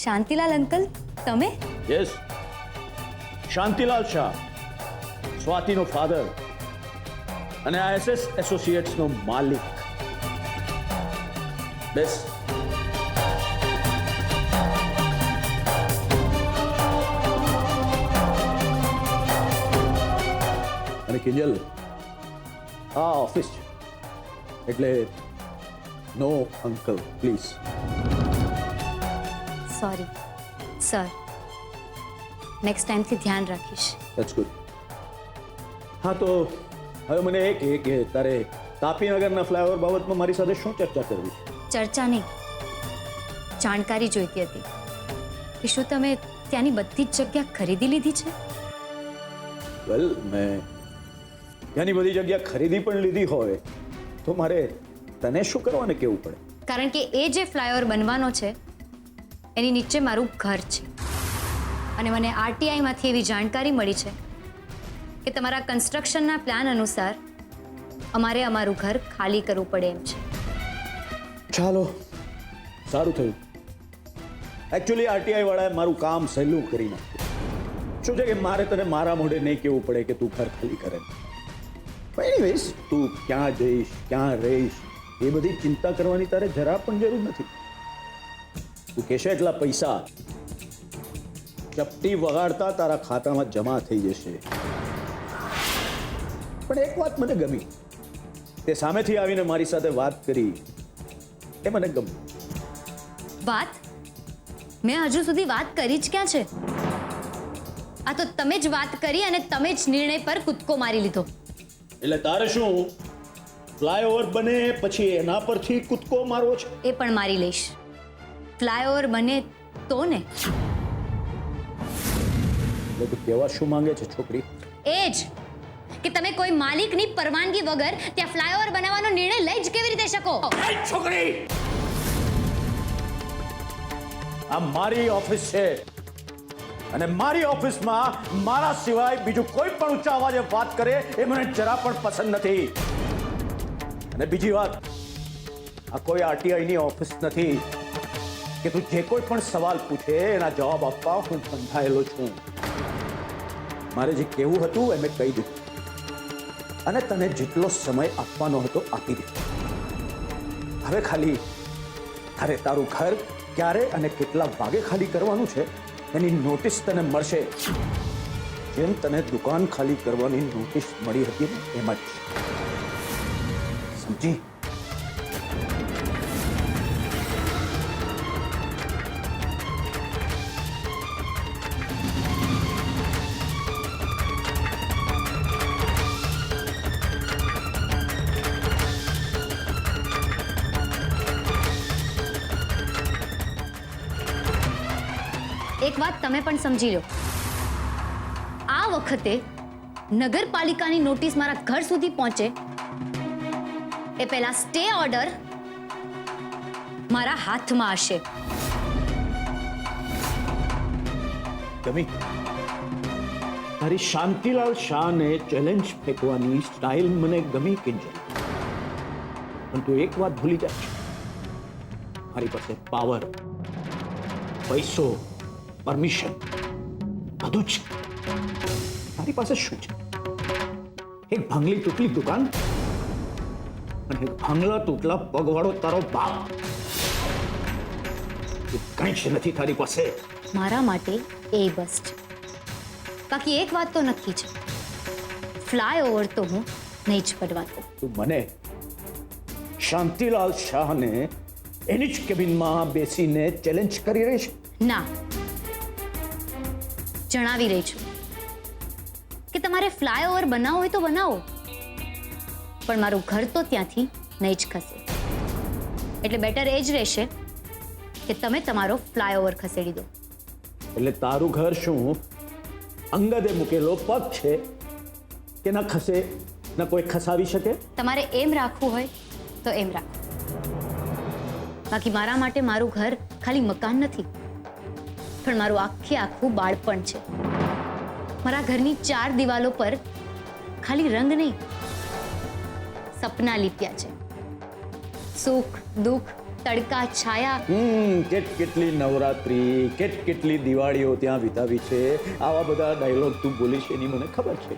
Shantilal uncle, તમે? Yes, Shantilal Shah, સ્વાતિનો father અને આ SS એસોસિએટ્સનો માલિક. બેસ. અને કિંજલ, આ ઓફિસ છે એટલે no uncle please. Sorry sir, next ટાઈમથી ધ્યાન રાખીશ. That's good. હા, તો હવે મને એ કહે કે તારે તાપીનગરના ફ્લાયઓવર બાબતમાં મારી સાથે શું ચર્ચા કરવી? ચર્ચા નહીં, જાણકારી જોઈતી હતી કે શું તમે ત્યાંની બધી જ જગ્યા ખરીદી લીધી છે? વેલ, મેં ત્યાંની બધી જગ્યા ખરીદી પણ લીધી હોય તો મારે તને શું કરવાને કહેવું પડે? કારણ કે એ જે ફ્લાયઓવર બનવાનો છે એની નીચે મારું ઘર છે અને મને RTIમાંથી એવી જાણકારી મળી છે કે તમારા કન્સ્ટ્રક્શનના પ્લાન અનુસાર અમારે અમારું ઘર ખાલી કરવું પડે એમ છે. ચાલો, સારું થયું. એકચ્યુઅલી RTI વાળાએ મારું કામ સહેલું કરી નાખ્યું. શું છે કે મારે તને મારા મોઢે નહીં કહેવું પડે કે તું ઘર ખાલી કરે. એનીવેઝ, તું ક્યાં જઈશ, ક્યાં રહીશ એ બધી ચિંતા કરવાની તારે જરા પણ જરૂર નથી. તું કહેશે એટલા પૈસા ચપટી વગાડતા તારા ખાતામાં જમા થઈ જશે. પણ એક વાત મને ગમી, તે સામેથી આવીને મારી સાથે વાત કરી એ મને ગમી. વાત? મેં હજુ સુધી વાત કરી જ ક્યાં છે? આ તો તમે જ વાત કરી અને તમે જ નિર્ણય પર કૂદકો મારી લીધો. એટલે તારે શું ફ્લાયઓવર બને પછી એના પરથી કૂદકો મારવો છે? એ પણ મારી લઈશ. ફ્લાયઓવર બને તો ને. એટલે તું કહેવા શું માંગે છે છોકરી? એ જ કે તમે કોઈ માલિકની પરવાનગી વગર ત્યાં ફ્લાયઓવર બનાવવાનો નિર્ણય લઈ જ કેવી રીતે શકો? છોકરી, આ મારી ઓફિસ છે અને મારી ઓફિસમાં મારા સિવાય બીજું કોઈ પણ ઊંચા અવાજે વાત કરે એ મને જરા પણ પસંદ નથી. અને બીજી વાત, આ કોઈ RTIની ઓફિસ નથી કે તું જે કોઈ પણ સવાલ પૂછે એના જવાબ આપવા હું બંધાયેલો છું. મારે જે કહેવું હતું એ મેં કહી દીધું અને તને જેટલો સમય આપવાનો હતો આપી દીધો. હવે ખાલી તારે તારું ઘર ક્યારે અને કેટલા વાગે ખાલી કરવાનું છે એની નોટિસ તને મળશે, જેમ તને દુકાન ખાલી કરવાની નોટિસ મળી હતી ને એમ જ. સમજી? એક વાત તમે પણ સમજી લો, આ વખતે નગરપાલિકાની નોટિસ મારા ઘર સુધી પહોંચે એ પહેલા સ્ટે ઓર્ડર મારા હાથમાં હશે. ગમી તારી શાંતિલાલ શાહને ચેલેન્જ ફેંકવાની સ્ટાઇલ મને ગમી કિંજલ. પણ તું એક વાત ભૂલી જાય છે, મારી પાસે પાવર, પૈસો, પરમિશન બધું જ. તારી પાસે શું છે? એક ભાંગલી તૂટલી દુકાન અને એક ભાંગલા તૂટલા પગવાળો તારો બાપ. કંઈ જ નથી તારી પાસે. મારા માટે એ બસ છે. બાકી એક વાત તો નક્કી છે, ફ્લાયઓવર તો હું નહીં જ બનવા દઉં. તું મને શાંતિલાલ શાહને એની જ કેબિનમાં બેસીને ચેલેન્જ કરી રહી છે? ના, જણાવી રહી છું કે તમારે ફ્લાયઓવર બનાવવો હોય તો બનાવો, પણ મારું ઘર તો ત્યાંથી નહીં જ ખસે. એટલે બેટર એ જ રહેશે કે તમે તમારો ફ્લાયઓવર ખસેડી દો. એટલે તારું ઘર શું અંગદે મૂકેલો પગ છે કે ના ખસે ના કોઈ ખસાવી શકે? તમારે એમ રાખવું હોય તો એમ રાખો. બાકી મારા માટે મારું ઘર ખાલી મકાન નથી, પણ મારું આખું બાળપણ છે. મારા ઘરની 4 દિવાલો પર ખાલી રંગ નહીં, સપના લીપ્યા છે. સુખ, દુઃખ તડકા છાયા. કેટલી નવરાત્રી કેટલી દિવાળીઓ ત્યાં વિતાવી છે. આવા બધા ડાયલોગ તું બોલીશ એની મને ખબર છે.